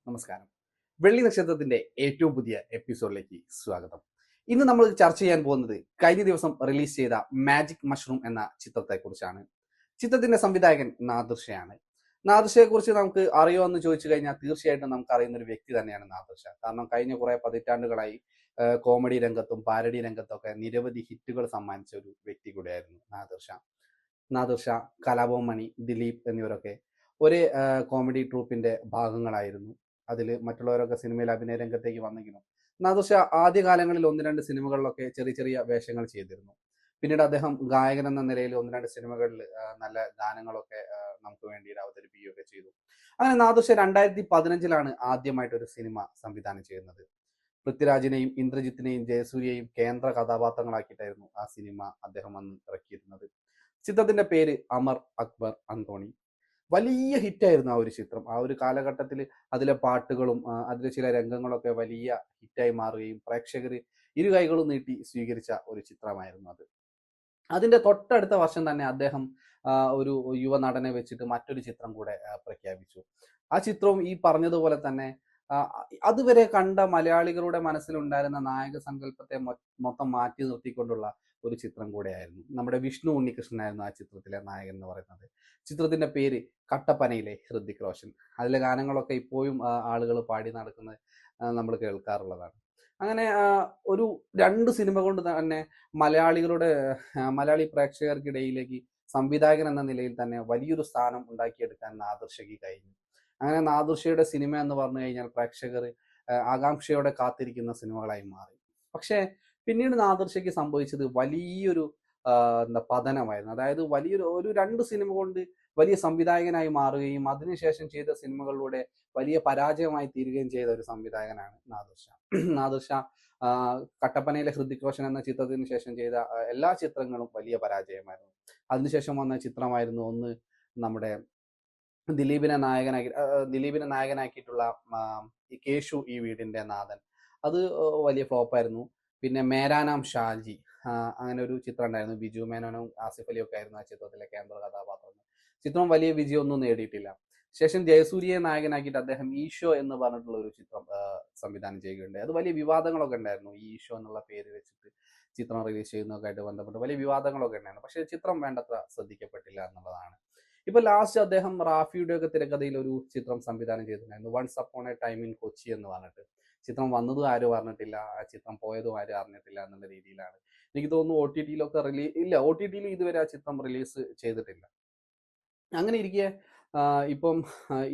നമസ്കാരം. വെള്ളി നക്ഷത്രത്തിന്റെ ഏറ്റവും പുതിയ എപ്പിസോഡിലേക്ക് സ്വാഗതം. ഇന്ന് നമ്മൾ ചർച്ച ചെയ്യാൻ പോകുന്നത് കഴിഞ്ഞ ദിവസം റിലീസ് ചെയ്ത മാജിക് മഷ്റൂം എന്ന ചിത്രത്തെക്കുറിച്ചാണ്. ചിത്രത്തിന്റെ സംവിധായകൻ നാദിർഷയാണ്. നാദിർഷയെ കുറിച്ച് നമുക്ക് അറിയോ എന്ന് ചോദിച്ചു കഴിഞ്ഞാൽ തീർച്ചയായിട്ടും നമുക്ക് അറിയുന്ന ഒരു വ്യക്തി തന്നെയാണ് നാദിർഷ. കാരണം കഴിഞ്ഞ കുറെ പതിറ്റാണ്ടുകളായി കോമഡി രംഗത്തും പാരഡി രംഗത്തും ഒക്കെ നിരവധി ഹിറ്റുകൾ സമ്മാനിച്ച ഒരു വ്യക്തി കൂടിയായിരുന്നു നാദിർഷ. നാദിർഷ, കലാഭവൻ മണി, ദിലീപ് എന്നിവരൊക്കെ ഒരേ കോമഡി ട്രൂപ്പിന്റെ ഭാഗങ്ങളായിരുന്നു. അതിൽ മറ്റുള്ളവരൊക്കെ സിനിമയിൽ അഭിനയ രംഗത്തേക്ക് വന്നെങ്കിലും നാദിർഷ ആദ്യകാലങ്ങളിൽ ഒന്ന് രണ്ട് സിനിമകളിലൊക്കെ ചെറിയ ചെറിയ വേഷങ്ങൾ ചെയ്തിരുന്നു. പിന്നീട് അദ്ദേഹം ഗായകൻ എന്ന നിലയിൽ ഒന്ന് രണ്ട് സിനിമകളിൽ നല്ല ഗാനങ്ങളൊക്കെ നമുക്ക് വേണ്ടി അവതരിപ്പിക്കുകയൊക്കെ ചെയ്തു. അങ്ങനെ നാദിർഷ 2015 ആദ്യമായിട്ട് ഒരു സിനിമ സംവിധാനം ചെയ്യുന്നത്. പൃഥ്വിരാജിനെയും ഇന്ദ്രജിത്തിനെയും ജയസൂര്യയെയും കേന്ദ്ര കഥാപാത്രങ്ങളാക്കിയിട്ടായിരുന്നു ആ സിനിമ അദ്ദേഹം അന്ന് ഇറക്കിയിരുന്നത്. ചിത്രത്തിന്റെ പേര് അമർ അക്ബർ അന്തോണി. വലിയ ഹിറ്റായിരുന്നു ആ ഒരു ചിത്രം. ആ ഒരു കാലഘട്ടത്തിൽ അതിലെ പാട്ടുകളും അതിലെ ചില രംഗങ്ങളൊക്കെ വലിയ ഹിറ്റായി മാറുകയും പ്രേക്ഷകർ ഇരു കൈകളും നീട്ടി സ്വീകരിച്ച ഒരു ചിത്രമായിരുന്നു അത്. അതിന്റെ തൊട്ടടുത്ത വർഷം തന്നെ അദ്ദേഹം ഒരു യുവ നടനെ വെച്ചിട്ട് മറ്റൊരു ചിത്രം കൂടെ പ്രഖ്യാപിച്ചു. ആ ചിത്രവും ഈ പറഞ്ഞതുപോലെ തന്നെ ആ, അതുവരെ കണ്ട മലയാളികളുടെ മനസ്സിലുണ്ടായിരുന്ന നായക സങ്കല്പത്തെ മൊത്തം മാറ്റി നിർത്തിക്കൊണ്ടുള്ള ഒരു ചിത്രം കൂടെയായിരുന്നു. നമ്മുടെ വിഷ്ണു ഉണ്ണികൃഷ്ണനായിരുന്നു ആ ചിത്രത്തിലെ നായകൻ എന്ന് പറയുന്നത്. ചിത്രത്തിന്റെ പേര് കട്ടപ്പനയിലെ ഹൃതിക് റോഷൻ. അതിലെ ഗാനങ്ങളൊക്കെ ഇപ്പോഴും ആളുകൾ പാടി നടക്കുന്നത് നമ്മൾ കേൾക്കാറുള്ളതാണ്. അങ്ങനെ ഒരു രണ്ട് സിനിമ കൊണ്ട് തന്നെ മലയാളികളുടെ മലയാളി പ്രേക്ഷകർക്കിടയിലേക്ക് സംവിധായകൻ എന്ന നിലയിൽ തന്നെ വലിയൊരു സ്ഥാനം ഉണ്ടാക്കിയെടുക്കാൻ നാദിർഷയ്ക്ക് കഴിഞ്ഞു. അങ്ങനെ നാദിർഷയുടെ സിനിമ എന്ന് പറഞ്ഞു കഴിഞ്ഞാൽ പ്രേക്ഷകർ ആകാംക്ഷയോടെ കാത്തിരിക്കുന്ന സിനിമകളായി മാറി. പക്ഷേ പിന്നീട് നാദിർഷയ്ക്ക് സംഭവിച്ചത് വലിയൊരു എന്താ പതനമായിരുന്നു. അതായത് വലിയൊരു ഒരു രണ്ട് സിനിമ കൊണ്ട് വലിയ സംവിധായകനായി മാറുകയും അതിനുശേഷം ചെയ്ത സിനിമകളിലൂടെ വലിയ പരാജയമായി തീരുകയും ചെയ്ത ഒരു സംവിധായകനാണ് നാദിർഷ. നാദിർഷ കട്ടപ്പനയിലെ ഹൃതിക് റോഷൻ എന്ന ചിത്രത്തിന് ശേഷം ചെയ്ത എല്ലാ ചിത്രങ്ങളും വലിയ പരാജയമായിരുന്നു. അതിനുശേഷം വന്ന ചിത്രമായിരുന്നു ഒന്ന് നമ്മുടെ ദിലീപിനെ നായകനാക്കിയിട്ടുള്ള ഈ കേശു ഈ വീടിന്റെ നാഥൻ. അത് വലിയ ഫ്ലോപ്പായിരുന്നു. പിന്നെ മേരാ നാം ഷാജി, അങ്ങനെ ഒരു ചിത്രം ഉണ്ടായിരുന്നു. ബിജു മേനോനും ആസിഫ് അലിയും ഒക്കെ ആയിരുന്നു ആ ചിത്രത്തിലെ കേന്ദ്ര കഥാപാത്രങ്ങൾ. ചിത്രം വലിയ വിജയമൊന്നും നേടിയിട്ടില്ല. ശേഷം ജയസൂര്യയെ നായകനാക്കിയിട്ട് അദ്ദേഹം ഈശോ എന്ന് പറഞ്ഞിട്ടുള്ള ഒരു ചിത്രം സംവിധാനം ചെയ്യുകയുണ്ടായി. അത് വലിയ വിവാദങ്ങളൊക്കെ ഉണ്ടായിരുന്നു. ഈ ഈശോ എന്നുള്ള പേര് വെച്ചിട്ട് ചിത്രം റിലീസ് ചെയ്യുന്നതൊക്കെ ആയിട്ട് ബന്ധപ്പെട്ട് വലിയ വിവാദങ്ങളൊക്കെ ഉണ്ടായിരുന്നു. പക്ഷേ ചിത്രം വേണ്ടത്ര ശ്രദ്ധിക്കപ്പെട്ടില്ല എന്നുള്ളതാണ്. ഇപ്പൊ ലാസ്റ്റ് അദ്ദേഹം റാഫിയുടെ ഒക്കെ തിരക്കഥയിൽ ഒരു ചിത്രം സംവിധാനം ചെയ്തിട്ടുണ്ടായിരുന്നു, once upon a time in Kochi എന്ന് പറഞ്ഞിട്ട്. ചിത്രം വന്നതും ആരും അറിഞ്ഞിട്ടില്ല, ആ ചിത്രം പോയതും ആരും അറിഞ്ഞിട്ടില്ല എന്നുള്ള രീതിയിലാണ്. എനിക്ക് തോന്നുന്നു ഒ ടി ടിയിൽ ഇതുവരെ ആ ചിത്രം റിലീസ് ചെയ്തിട്ടില്ല. അങ്ങനെ ഇരിക്കെ ഇപ്പം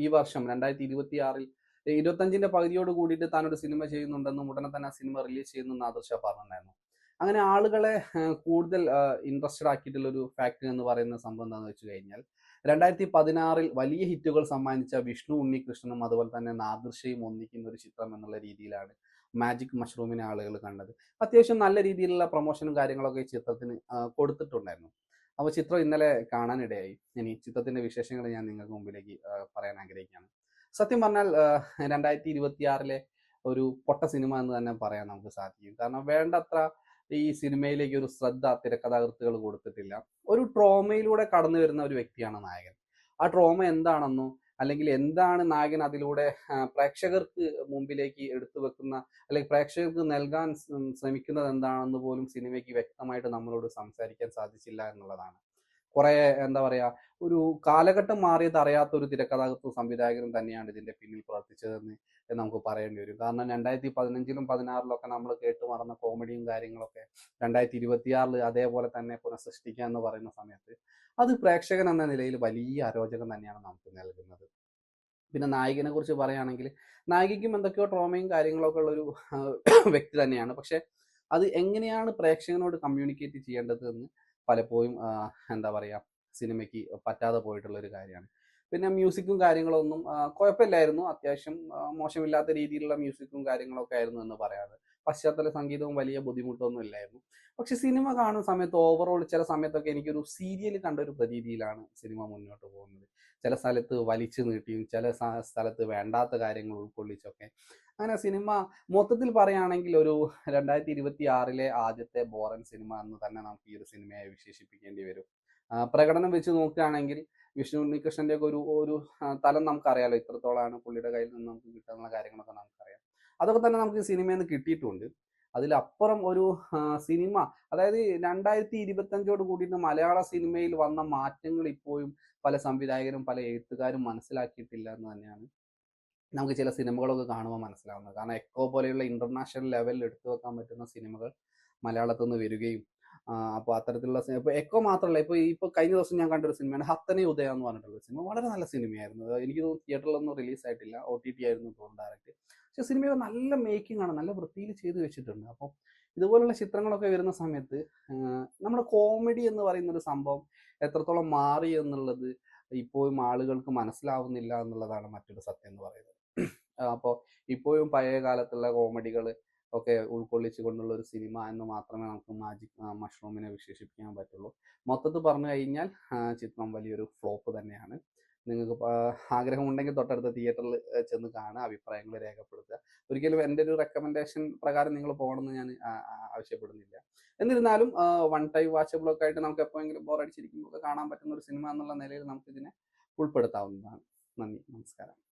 ഈ വർഷം 2026 ഇരുപത്തഞ്ചിന്റെ പകുതിയോട് കൂടിയിട്ട് താൻ ഒരു സിനിമ ചെയ്യുന്നുണ്ടെന്നും ഉടനെ തന്നെ ആ സിനിമ റിലീസ് ചെയ്യുന്നെന്ന് ആദർശ പറഞ്ഞിട്ടുണ്ടായിരുന്നു. അങ്ങനെ ആളുകളെ കൂടുതൽ ഇൻട്രസ്റ്റഡ് ആക്കിയിട്ടുള്ള ഒരു ഫാക്ടർ എന്ന് പറയുന്ന സംഭവം എന്താണെന്ന് വെച്ച് കഴിഞ്ഞാൽ 2016 വലിയ ഹിറ്റുകൾ സമ്മാനിച്ച വിഷ്ണു ഉണ്ണികൃഷ്ണനും അതുപോലെ തന്നെ നാദിർഷയും ഒന്നിക്കുന്ന ഒരു ചിത്രം എന്നുള്ള രീതിയിലാണ് മാജിക് മഷ്റൂമിനെ ആളുകൾ കണ്ടത്. അത്യാവശ്യം നല്ല രീതിയിലുള്ള പ്രൊമോഷനും കാര്യങ്ങളൊക്കെ ഈ ചിത്രത്തിന് കൊടുത്തിട്ടുണ്ടായിരുന്നു. അപ്പോൾ ചിത്രം ഇന്നലെ കാണാനിടയായി. ഇനി ചിത്രത്തിന്റെ വിശേഷങ്ങൾ ഞാൻ നിങ്ങൾക്ക് മുമ്പിലേക്ക് പറയാൻ ആഗ്രഹിക്കുകയാണ്. സത്യം പറഞ്ഞാൽ 2026 ഒരു പൊട്ട സിനിമ എന്ന് തന്നെ പറയാൻ നമുക്ക് സാധിക്കും. കാരണം വേണ്ടത്ര ഈ സിനിമയിലേക്ക് ഒരു ശ്രദ്ധ തിരക്കഥാകൃത്തുകൾ കൊടുത്തിട്ടില്ല. ഒരു ട്രോമയിലൂടെ കടന്നു വരുന്ന ഒരു വ്യക്തിയാണ് നായകൻ. ആ ട്രോമ എന്താണെന്നോ അല്ലെങ്കിൽ എന്താണ് നായകൻ അതിലൂടെ പ്രേക്ഷകർക്ക് മുമ്പിലേക്ക് എടുത്തു വെക്കുന്ന അല്ലെങ്കിൽ പ്രേക്ഷകർക്ക് നൽകാൻ ശ്രമിക്കുന്നത് എന്താണെന്ന് പോലും സിനിമയ്ക്ക് വ്യക്തമായിട്ട് നമ്മളോട് സംസാരിക്കാൻ സാധിച്ചില്ല എന്നുള്ളതാണ്. കുറെ എന്താ പറയാ, ഒരു കാലഘട്ടം മാറിയത് അറിയാത്ത ഒരു തിരക്കഥാകൃത്തും സംവിധായകനും തന്നെയാണ് ഇതിന്റെ പിന്നിൽ പ്രവർത്തിച്ചതെന്ന് നമുക്ക് പറയേണ്ടി വരും. കാരണം 2015-ലും 2016-ലും ഒക്കെ നമ്മൾ കേട്ടു മറന്ന കോമഡിയും കാര്യങ്ങളൊക്കെ 2026 അതേപോലെ തന്നെ പുനഃസൃഷ്ടിക്കുക എന്ന് പറയുന്ന സമയത്ത് അത് പ്രേക്ഷകൻ എന്ന നിലയിൽ വലിയ അരോചകം തന്നെയാണ് നമുക്ക് നൽകുന്നത്. പിന്നെ നായികനെ കുറിച്ച് പറയുകയാണെങ്കിൽ നായികയ്ക്കും എന്തൊക്കെയോ ട്രോമയും കാര്യങ്ങളൊക്കെ ഉള്ള ഒരു വ്യക്തി തന്നെയാണ്. പക്ഷെ അത് എങ്ങനെയാണ് പ്രേക്ഷകനോട് കമ്മ്യൂണിക്കേറ്റ് ചെയ്യേണ്ടത് എന്ന് പലപ്പോഴും എന്താ പറയാ, സിനിമയ്ക്ക് പറ്റാതെ പോയിട്ടുള്ള ഒരു കാര്യമാണ്. പിന്നെ മ്യൂസിക്കും കാര്യങ്ങളൊന്നും കുഴപ്പമില്ലായിരുന്നു. അത്യാവശ്യം മോശമില്ലാത്ത രീതിയിലുള്ള മ്യൂസിക്കും കാര്യങ്ങളൊക്കെ ആയിരുന്നു എന്ന് പറയാറ്. പശ്ചാത്തല സംഗീതവും വലിയ ബുദ്ധിമുട്ടൊന്നും ഇല്ലായിരുന്നു. പക്ഷെ സിനിമ കാണുന്ന സമയത്ത് ഓവറോൾ ചില സമയത്തൊക്കെ എനിക്കൊരു സീരിയൽ കണ്ട ഒരു പ്രതീതിയിലാണ് സിനിമ മുന്നോട്ട് പോകുന്നത്. ചില സ്ഥലത്ത് വലിച്ചു നീട്ടിയും ചില സ്ഥലത്ത് വേണ്ടാത്ത കാര്യങ്ങൾ ഉൾക്കൊള്ളിച്ചൊക്കെ. അങ്ങനെ സിനിമ മൊത്തത്തിൽ പറയുകയാണെങ്കിൽ ഒരു 2026 ആദ്യത്തെ ബോറൻ സിനിമ എന്ന് തന്നെ നമുക്ക് ഈ ഒരു സിനിമയെ വിശേഷിപ്പിക്കേണ്ടി വരും. പ്രകടനം വെച്ച് നോക്കുകയാണെങ്കിൽ വിഷ്ണു ഉണ്ണികൃഷ്ണന്റെ ഒക്കെ ഒരു ഒരു തലം നമുക്കറിയാലോ, ഇത്രത്തോളമാണ് പുള്ളിയുടെ കയ്യിൽ നിന്ന് നമുക്ക് കിട്ടുന്ന കാര്യങ്ങളൊക്കെ നമുക്കറിയാം. അതൊക്കെ തന്നെ നമുക്ക് സിനിമയിൽ നിന്ന് കിട്ടിയിട്ടുണ്ട്. അതിലപ്പുറം ഒരു സിനിമ, അതായത് 2025 കൂടിയിട്ട് മലയാള സിനിമയിൽ വന്ന മാറ്റങ്ങൾ ഇപ്പോഴും പല സംവിധായകരും പല എഴുത്തുകാരും മനസ്സിലാക്കിയിട്ടില്ല എന്ന് തന്നെയാണ് നമുക്ക് ചില സിനിമകളൊക്കെ കാണുമ്പോൾ മനസ്സിലാവുന്നത്. കാരണം എക്കോ പോലെയുള്ള ഇന്റർനാഷണൽ ലെവലിൽ എടുത്തു വെക്കാൻ പറ്റുന്ന സിനിമകൾ മലയാളത്തിൽ നിന്ന് വരികയും അപ്പോൾ അത്തരത്തിലുള്ള സിനിമ, ഇപ്പോൾ എക്കോ മാത്രമല്ല, ഇപ്പോൾ കഴിഞ്ഞ ദിവസം ഞാൻ കണ്ടൊരു സിനിമയാണ് ഹത്തനെ ഉദയ എന്ന് പറഞ്ഞിട്ടുള്ള സിനിമ. വളരെ നല്ല സിനിമയായിരുന്നു. എനിക്ക് തോന്നുന്നു തിയേറ്ററിലൊന്നും റിലീസായിട്ടില്ല, OTT ആയിരുന്നു തോന്നുന്നു ഡയറക്റ്റ്. പക്ഷെ സിനിമ നല്ല മേക്കിംഗ് ആണ്, നല്ല വൃത്തിയിൽ ചെയ്ത് വെച്ചിട്ടുണ്ട്. അപ്പോൾ ഇതുപോലുള്ള ചിത്രങ്ങളൊക്കെ വരുന്ന സമയത്ത് നമ്മുടെ കോമഡി എന്ന് പറയുന്ന ഒരു സംഭവം എത്രത്തോളം മാറി എന്നുള്ളത് ഇപ്പോഴും ആളുകൾക്ക് മനസ്സിലാവുന്നില്ല എന്നുള്ളതാണ് മറ്റൊരു സത്യം എന്ന് പറയുന്നത്. അപ്പോൾ ഇപ്പോഴും പഴയ കാലത്തുള്ള കോമഡികൾ ഒക്കെ ഉൾക്കൊള്ളിച്ചു കൊണ്ടുള്ള ഒരു സിനിമ എന്ന് മാത്രമേ നമുക്ക് മാജിക് മഷ്റൂമിനെ വിശേഷിപ്പിക്കാൻ പറ്റുള്ളൂ. മൊത്തത്തിൽ പറഞ്ഞു കഴിഞ്ഞാൽ ചിത്രം വലിയൊരു ഫ്ലോപ്പ് തന്നെയാണ്. നിങ്ങൾക്ക് ആഗ്രഹമുണ്ടെങ്കിൽ തൊട്ടടുത്ത തിയേറ്ററിൽ ചെന്ന് കാണുക, അഭിപ്രായങ്ങൾ രേഖപ്പെടുത്തുക. ഒരിക്കലും എൻ്റെ ഒരു റെക്കമെൻഡേഷൻ പ്രകാരം നിങ്ങൾ പോകണമെന്ന് ഞാൻ ആവശ്യപ്പെടുന്നില്ല. എന്നിരുന്നാലും വൺ ടൈം വാച്ചബിൾ ഒക്കെ ആയിട്ട് നമുക്ക് എപ്പോഴെങ്കിലും ബോറടിച്ചിരിക്കുമ്പോൾ കാണാൻ പറ്റുന്ന ഒരു സിനിമ എന്നുള്ള നിലയിൽ നമുക്കിതിനെ ഉൾപ്പെടുത്താവുന്നതാണ്. നന്ദി, നമസ്കാരം.